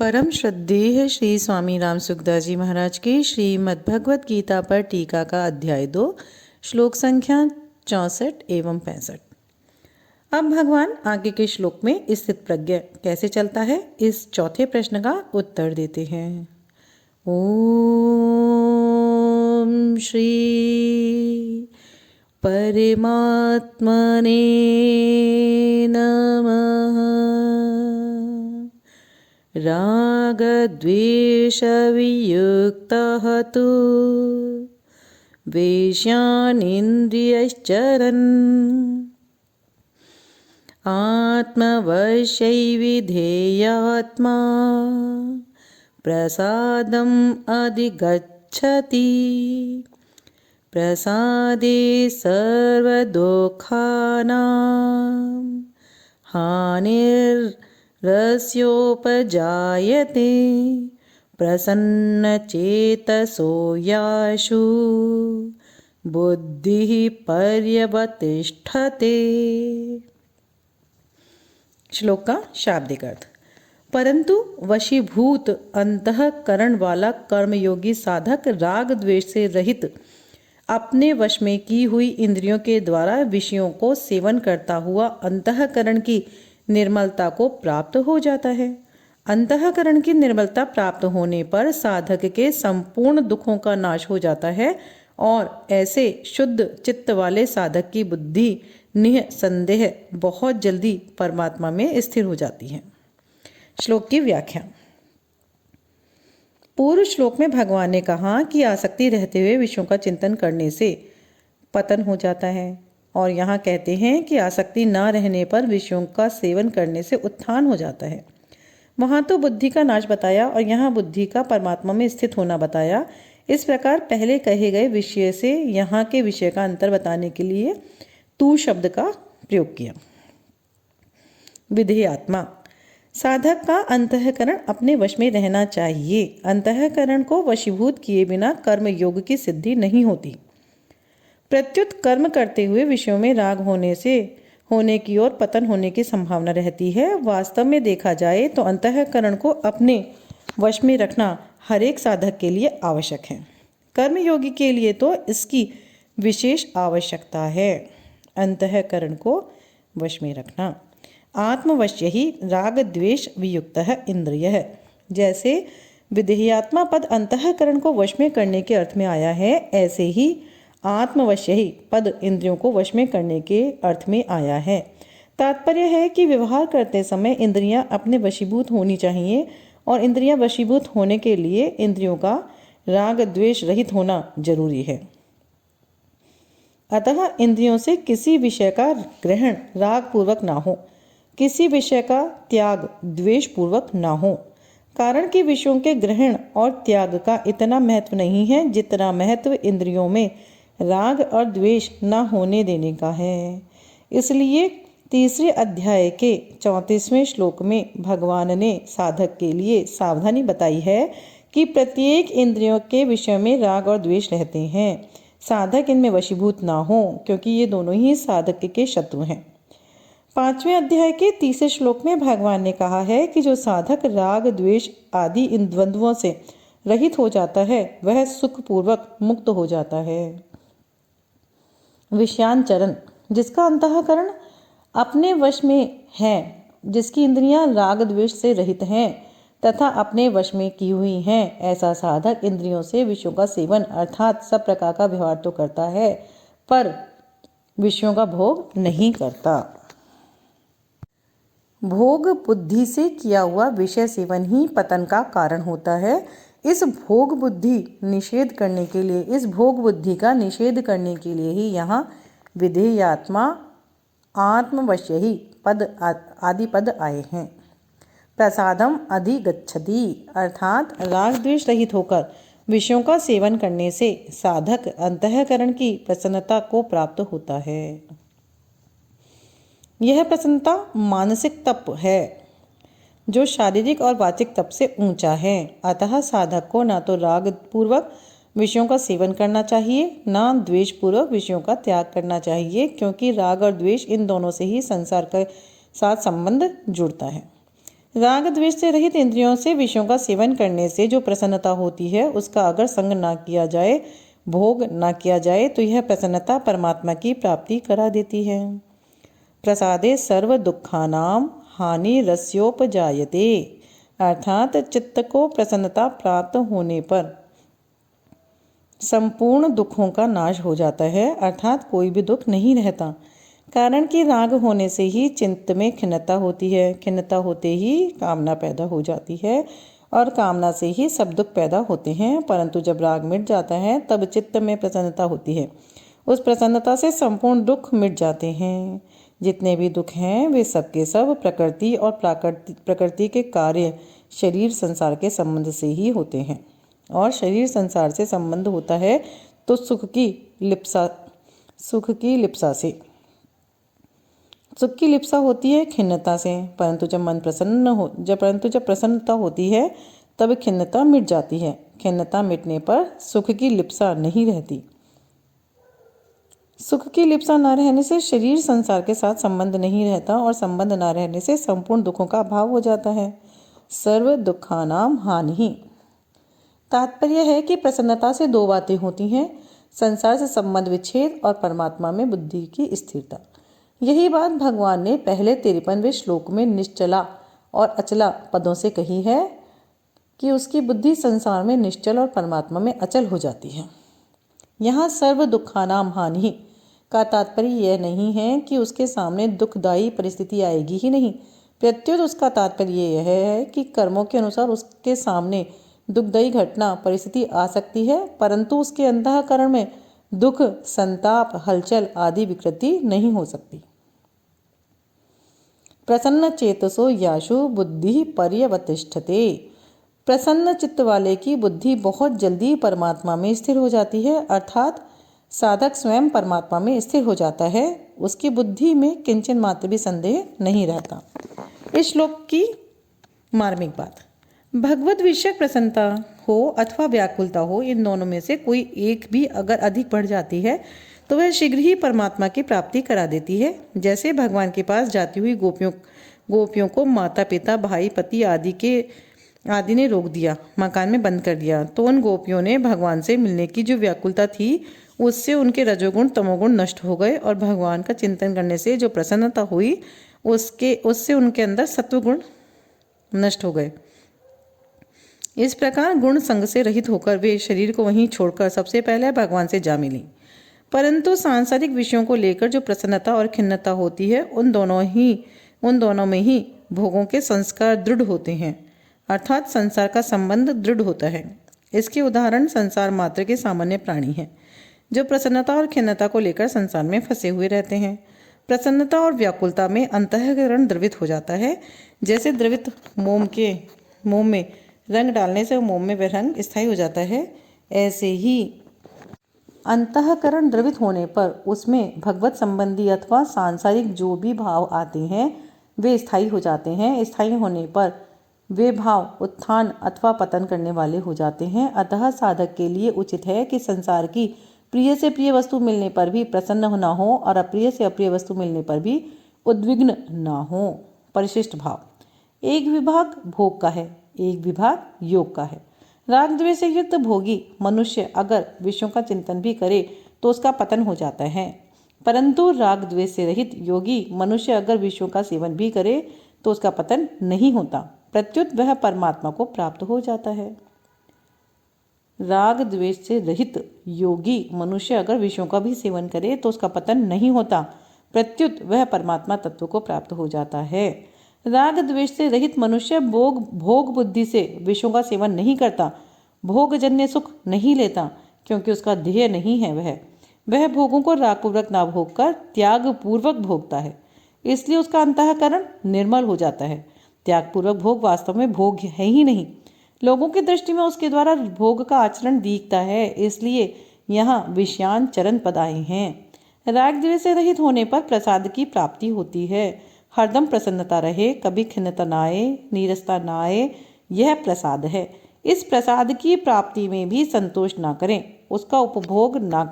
परम श्रद्धेय श्री स्वामी राम सुखदास जी महाराज की श्रीमद् भगवत गीता पर टीका का अध्याय 2 श्लोक संख्या 64 एवं 65। अब भगवान आगे के श्लोक में स्थित प्रज्ञ कैसे चलता है इस चौथे प्रश्न का उत्तर देते हैं। ओम श्री परमात्मने नमः। रागद्वेषवियुक्तः तु वेश्यानिन्द्रियश्चरन् आत्मवश्यैर्विधेयात्मा प्रसादम् अधिगच्छति। प्रसादे सर्वदुःखानां हानिर्रस्योपजायते। प्रसन्नचेतसो यासु बुद्धिः पर्यवतिष्ठते। श्लोक का शाब्दिक अर्थ। परंतु वशीभूत अंतःकरण वाला कर्मयोगी साधक राग द्वेष से रहित अपने वश में की हुई इंद्रियों के द्वारा विषयों को सेवन करता हुआ अंतःकरण की निर्मलता को प्राप्त हो जाता है। अंतःकरण की निर्मलता प्राप्त होने पर साधक के संपूर्ण दुखों का नाश हो जाता है और ऐसे शुद्ध चित्त वाले साधक की बुद्धि निःसंदेह बहुत जल्दी परमात्मा में स्थिर हो जाती है। श्लोक की व्याख्या। पूर्व श्लोक में भगवान ने कहा कि आसक्ति रहते हुए विषयों का चिंतन करने से पतन हो जाता है और यहाँ कहते हैं कि आसक्ति न रहने पर विषयों का सेवन करने से उत्थान हो जाता है। वहाँ तो बुद्धि का नाश बताया और यहाँ बुद्धि का परमात्मा में स्थित होना बताया। इस प्रकार पहले कहे गए विषय से यहाँ के विषय का अंतर बताने के लिए तू शब्द का प्रयोग किया। विधेयात्मा। साधक का अंतःकरण अपने वश में रहना चाहिए। अंतःकरण को वशीभूत किए बिना कर्म योग की सिद्धि नहीं होती। प्रत्युत कर्म करते हुए विषयों में राग होने की ओर पतन होने की संभावना रहती है। वास्तव में देखा जाए तो अंतःकरण को अपने वश में रखना हर एक साधक के लिए आवश्यक है। कर्मयोगी के लिए तो इसकी विशेष आवश्यकता है। अंतःकरण को वश में रखना। आत्मवश्य ही राग द्वेष वियुक्तः इंद्रियः। जैसे विधेयात्मा पद अंतःकरण को वश में करने के अर्थ में आया है, ऐसे ही आत्मवश्य ही पद इंद्रियों को वश में करने के अर्थ में आया है। तात्पर्य है कि व्यवहार करते समय इंद्रियां अपने वशीभूत होनी चाहिए और इंद्रियां वशीभूत होने के लिए इंद्रियों का राग द्वेष रहित होना जरूरी है। अतः इंद्रियों से किसी विषय का ग्रहण राग पूर्वक ना हो, किसी विषय का त्याग द्वेष पूर्वक ना हो। कारण कि विषयों के ग्रहण और त्याग का इतना महत्व नहीं है जितना महत्व इंद्रियों में राग और द्वेष न होने देने का है। इसलिए तीसरे अध्याय के 34वें श्लोक में भगवान ने साधक के लिए सावधानी बताई है कि प्रत्येक इंद्रियों के विषय में राग और द्वेष रहते हैं। साधक इनमें वशीभूत ना हो, क्योंकि ये दोनों ही साधक के शत्रु हैं। 5वें अध्याय के 30वें श्लोक में भगवान ने कहा है कि जो साधक राग द्वेष आदि इन द्वंद्वों से रहित हो जाता है वह सुखपूर्वक मुक्त हो जाता है। विषयांचरण। जिसका अंतःकरण अपने वश में है, जिसकी इंद्रियां राग द्वेष से रहित हैं तथा अपने वश में की हुई हैं, ऐसा साधक इंद्रियों से विषयों का सेवन अर्थात सब प्रकार का व्यवहार तो करता है पर विषयों का भोग नहीं करता। भोग बुद्धि से किया हुआ विषय सेवन ही पतन का कारण होता है। इस भोग बुद्धि का निषेध करने के लिए ही यहाँ विधेयात्मा आत्मवश्य ही पद आदि पद आए हैं। प्रसादम अधिगच्छति अर्थात राग द्वेष रहित होकर विषयों का सेवन करने से साधक अंतःकरण की प्रसन्नता को प्राप्त होता है। यह प्रसन्नता मानसिक तप है जो शारीरिक और वाचिक तप से ऊंचा है। अतः साधक को न तो राग पूर्वक विषयों का सेवन करना चाहिए, न द्वेष पूर्वक विषयों का त्याग करना चाहिए, क्योंकि राग और द्वेष इन दोनों से ही संसार के साथ संबंध जुड़ता है। राग द्वेष से रहित इंद्रियों से विषयों का सेवन करने से जो प्रसन्नता होती है, उसका अगर संग ना किया जाए, भोग ना किया जाए, तो यह प्रसन्नता परमात्मा की प्राप्ति करा देती है। प्रसादे सर्व दुखानाम हानि रस्योपजायते, अर्थात चित्त को प्रसन्नता प्राप्त होने पर संपूर्ण दुखों का नाश हो जाता है, अर्थात कोई भी दुख नहीं रहता। कारण कि राग होने से ही चित्त में खिन्नता होती है, खिन्नता होते ही कामना पैदा हो जाती है और कामना से ही सब दुख पैदा होते हैं। परंतु जब राग मिट जाता है तब चित्त में प्रसन्नता होती है। उस प्रसन्नता से संपूर्ण दुख मिट जाते हैं। जितने भी दुख हैं वे सब के सब प्रकृति और प्रकृति के कार्य शरीर संसार के संबंध से ही होते हैं। और शरीर संसार से संबंध होता है तो सुख की लिप्सा से। सुख की लिप्सा होती है खिन्नता से, परंतु जब प्रसन्नता होती है तब खिन्नता मिट जाती है। खिन्नता मिटने पर सुख की लिप्सा नहीं रहती। सुख की लिप्सा न रहने से शरीर संसार के साथ संबंध नहीं रहता और संबंध न रहने से संपूर्ण दुखों का अभाव हो जाता है। सर्व दुखानाम हानि। तात्पर्य है कि प्रसन्नता से दो बातें होती हैं, संसार से संबंध विच्छेद और परमात्मा में बुद्धि की स्थिरता। यही बात भगवान ने पहले 53वें श्लोक में निश्चला और अचला पदों से कही है कि उसकी बुद्धि संसार में निश्चल और परमात्मा में अचल हो जाती है। यहाँ सर्व दुखानाम हानि का तात्पर्य यह नहीं है कि उसके सामने दुखदायी परिस्थिति आएगी ही नहीं, प्रत्युत उसका तात्पर्य यह है कि कर्मों के अनुसार उसके सामने दुखदायी घटना परिस्थिति आ सकती है, परंतु उसके अंतःकरण में दुख, संताप, हलचल आदि विकृति नहीं हो सकती। प्रसन्न चेतसो याशु बुद्धि पर्यवतिष्ठते। प्रसन्न चित्त वाले की बुद्धि बहुत जल्दी परमात्मा में स्थिर हो जाती है, अर्थात साधक स्वयं परमात्मा में स्थिर हो जाता है। उसकी बुद्धि में किंचन मात्र भी संदेह नहीं रहता। इस श्लोक की मार्मिक बात, भगवत विषयक प्रसन्नता हो अथवा व्याकुलता हो, इन दोनों में से कोई एक भी अगर अधिक बढ़ जाती है तो वह शीघ्र ही परमात्मा की प्राप्ति करा देती है। जैसे भगवान के पास जाती हुई गोपियों को माता पिता भाई पति आदि ने रोक दिया, मकान में बंद कर दिया, तो उन गोपियों ने भगवान से मिलने की जो व्याकुलता थी उससे उनके रजोगुण तमोगुण नष्ट हो गए और भगवान का चिंतन करने से जो प्रसन्नता हुई उससे उनके अंदर सत्वगुण नष्ट हो गए। इस प्रकार गुण संग से रहित होकर वे शरीर को वहीं छोड़कर सबसे पहले भगवान से जा मिली। परंतु सांसारिक विषयों को लेकर जो प्रसन्नता और खिन्नता होती है उन दोनों में ही भोगों के संस्कार दृढ़ होते हैं, अर्थात संसार का संबंध दृढ़ होता है। इसके उदाहरण संसार मात्र के सामान्य प्राणी हैं जो प्रसन्नता और खिन्नता को लेकर संसार में फंसे हुए रहते हैं। प्रसन्नता और व्याकुलता में अंतःकरण द्रवित हो जाता है। जैसे द्रवित मोम में रंग डालने से मोम में वह रंग स्थायी हो जाता है, ऐसे ही अंतःकरण द्रवित होने पर उसमें भगवत संबंधी अथवा सांसारिक जो भी भाव आते हैं वे स्थायी हो जाते हैं। स्थायी होने पर वे भाव उत्थान अथवा पतन करने वाले हो जाते हैं। अतः साधक के लिए उचित है कि संसार की प्रिय से प्रिय वस्तु मिलने पर भी प्रसन्न न हो और अप्रिय से अप्रिय वस्तु मिलने पर भी उद्विग्न न हो। परिशिष्ट भाव, एक विभाग भोग का है, एक विभाग योग का है। राग द्वेष से युक्त भोगी मनुष्य अगर विषयों का चिंतन भी करे तो उसका पतन हो जाता है, परंतु राग द्वेष से रहित योगी मनुष्य अगर विषयों का सेवन भी करे तो उसका पतन नहीं होता, प्रत्युत वह परमात्मा को प्राप्त हो जाता है। राग द्वेष से रहित योगी मनुष्य अगर विषयों का भी सेवन करे तो उसका पतन नहीं होता, प्रत्युत वह परमात्मा तत्व को प्राप्त हो जाता है। राग द्वेष से रहित मनुष्य भोग बुद्धि से विषयों का सेवन नहीं करता, भोगजन्य सुख नहीं लेता, क्योंकि उसका ध्येय नहीं है। वह भोगों को रागपूर्वक ना भोग कर त्याग पूर्वक भोगता है, इसलिए उसका अंतःकरण निर्मल हो जाता है। त्यागपूर्वक भोग वास्तव में भोग है ही नहीं, लोगों की दृष्टि में उसके द्वारा भोग का आचरण दिखता है, इसलिए यहाँ विषयान चरण पद आए हैं। राग द्वेष से रहित होने पर प्रसाद की प्राप्ति होती है। हरदम प्रसन्नता रहे, कभी खिन्नता न आए, नीरसता न आए, यह प्रसाद है। इस प्रसाद की प्राप्ति में भी संतोष ना करें, उसका उपभोग ना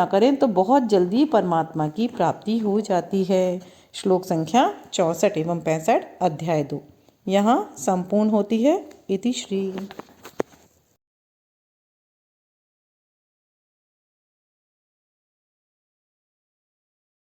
करें तो बहुत जल्दी परमात्मा की प्राप्ति हो जाती है। श्लोक संख्या 64 एवं 65 अध्याय 2 यहाँ संपूर्ण होती है। इति श्री।